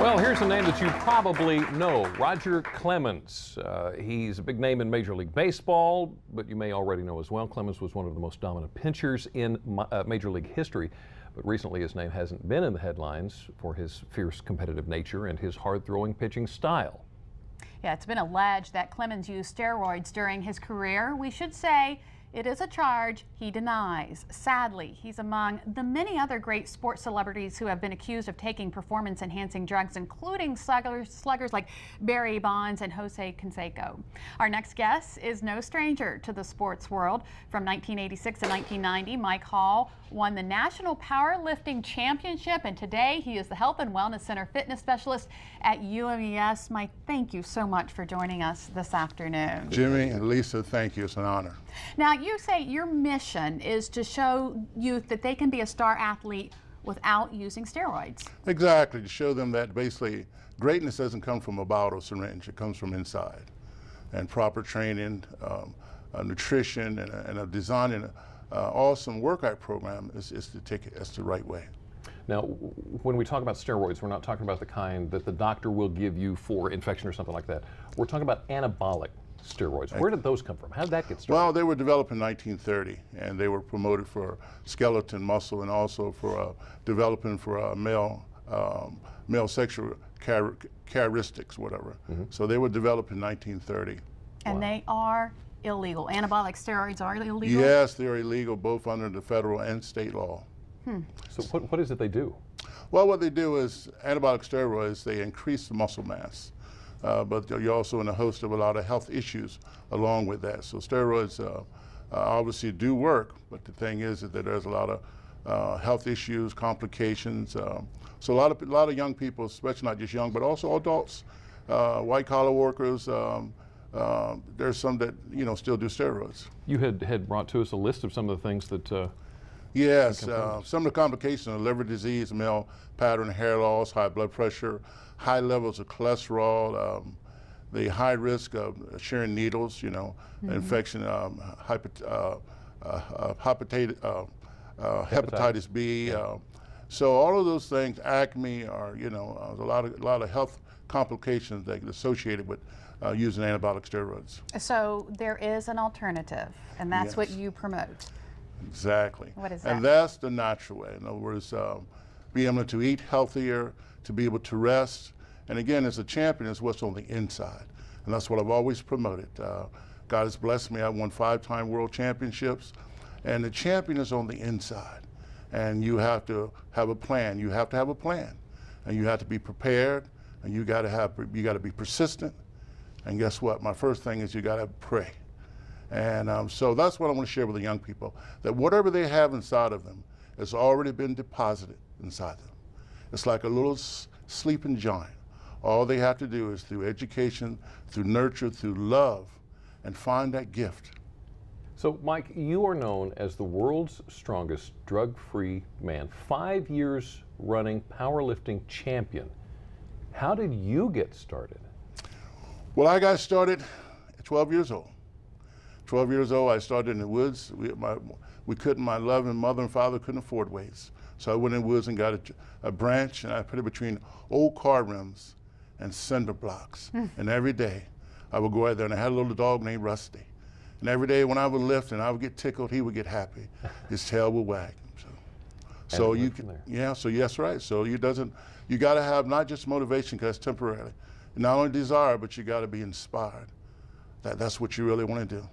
Well, here's a name that you probably know, Roger Clemens. He's a big name in Major League Baseball, but you may already know as well, Clemens was one of the most dominant pitchers in Major League history. But recently his name hasn't been in the headlines for his fierce competitive nature and his hard-throwing pitching style. Yeah, it's been alleged that Clemens used steroids during his career. We should say it is a charge he denies. Sadly, he's among the many other great sports celebrities who have been accused of taking performance-enhancing drugs, including sluggers like Barry Bonds and Jose Canseco. Our next guest is no stranger to the sports world. From 1986 to 1990, Mike Hall won the National Powerlifting Championship, and today he is the Health and Wellness Center fitness specialist at UMES. Mike, thank you so much for joining us this afternoon. Jimmy and Lisa, thank you. It's an honor. Now, you say your mission is to show youth that they can be a star athlete without using steroids. Exactly, to show them that basically greatness doesn't come from a bottle or syringe, it comes from inside. And proper training, nutrition, and a design and awesome workout program is to take it as the right way. Now, when we talk about steroids, we're not talking about the kind that the doctor will give you for infection or something like that. We're talking about anabolic steroids. Where did those come from? How did that get started? Well, they were developed in 1930, and they were promoted for skeleton muscle and also for developing for male sexual characteristics, whatever. So they were developed in 1930. And Wow. they are illegal. Anabolic steroids are illegal? Yes, they're illegal both under the federal and state law. So what is it they do? Well, what they do is anabolic steroids, they increase the muscle mass. But you're also in a host of a lot of health issues along with that. So steroids obviously do work, but the thing is that there's a lot of health issues, complications. So a lot of young people, especially not just young, but also adults, white collar workers. There's some that still do steroids. You had brought to us a list of some of the things that. Yes, some of the complications are liver disease, male pattern hair loss, high blood pressure, high levels of cholesterol, the high risk of sharing needles, infection, hepatitis B. So all of those things, acne, are a lot of health complications that get associated with using anabolic steroids. So there is an alternative, and that's Yes. what you promote. Exactly. What is that? And that's the natural way. In other words, be able to eat healthier, to be able to rest. And again, as a champion, is what's on the inside. And that's what I've always promoted. God has blessed me. I won 5-time world championships. And the champion is on the inside. And you have to have a plan. You have to have a plan. And you have to be prepared. And you got to be persistent. And guess what? My first thing is you got to pray. And so that's what I want to share with the young people, that whatever they have inside of them has already been deposited inside them. It's like a little sleeping giant. All they have to do is through education, through nurture, through love, and find that gift. So, Mike, you are known as the world's strongest drug-free man, 5 years running powerlifting champion. How did you get started? Well, I got started at 12 years old. 12 years old, I started in the woods. My loving mother and father couldn't afford weights. So I went in the woods and got a branch, and I put it between old car rims and cinder blocks. And every day I would go out there, and I had a little dog named Rusty. And every day when I would lift and I would get tickled, he would get happy. His tail would wag. So you can, yeah, so yes, right. So you got to have not just motivation, because it's temporary. Not only desire, but you got to be inspired. That's what you really want to do.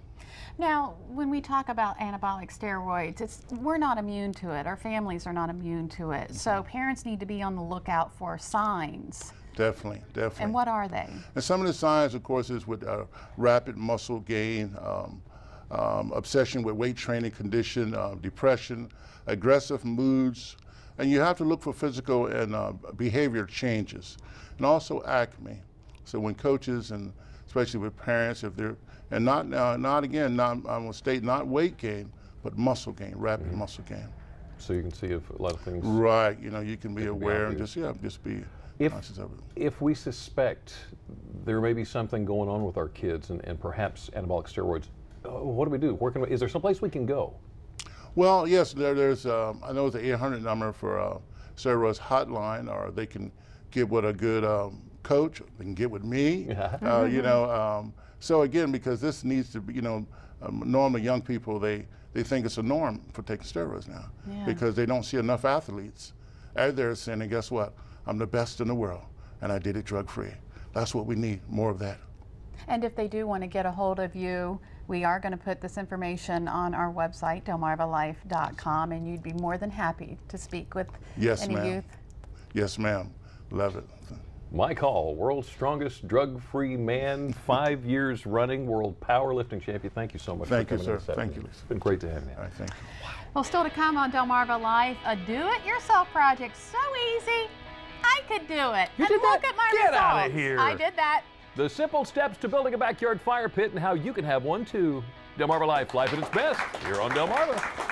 Now, when we talk about anabolic steroids, we're not immune to it. Our families are not immune to it. So parents need to be on the lookout for signs. Definitely, definitely. And what are they? And some of the signs, of course, is with rapid muscle gain, obsession with weight training condition, depression, aggressive moods, and you have to look for physical and behavior changes, and also acne. So when coaches, and especially with parents, if they're, and I'm gonna state not weight gain, but muscle gain, rapid muscle gain. So you can see if a lot of things. Right, you can be aware and just be conscious of it. If we suspect there may be something going on with our kids and perhaps anabolic steroids, what do we do? Is there some place we can go? Well, yes, there's I know the 800 number for steroids hotline, or they can get with a good coach, they can get with me. You know, so again, because this needs to be, you know, normally young people, they think it's a norm for taking steroids now because they don't see enough athletes out there saying, and guess what? I'm the best in the world, and I did it drug-free. That's what we need, more of that. And if they do want to get a hold of you, we are going to put this information on our website, delmarvalife.com, and you'd be more than happy to speak with any youth. Yes, ma'am. Love it. Mike Hall, world's strongest drug-free man, 5 years running, world powerlifting champion. Thank you so much Thank for you, coming sir. Thank you. It's been great to have you. All right, thank you. Well, still to come on Delmarva Life, a do-it-yourself project. So easy. I could do it. You and did look that? at my Get results. out of here. I did that. The simple steps to building a backyard fire pit and how you can have one too. Delmarva Life, life at its best, here on Delmarva.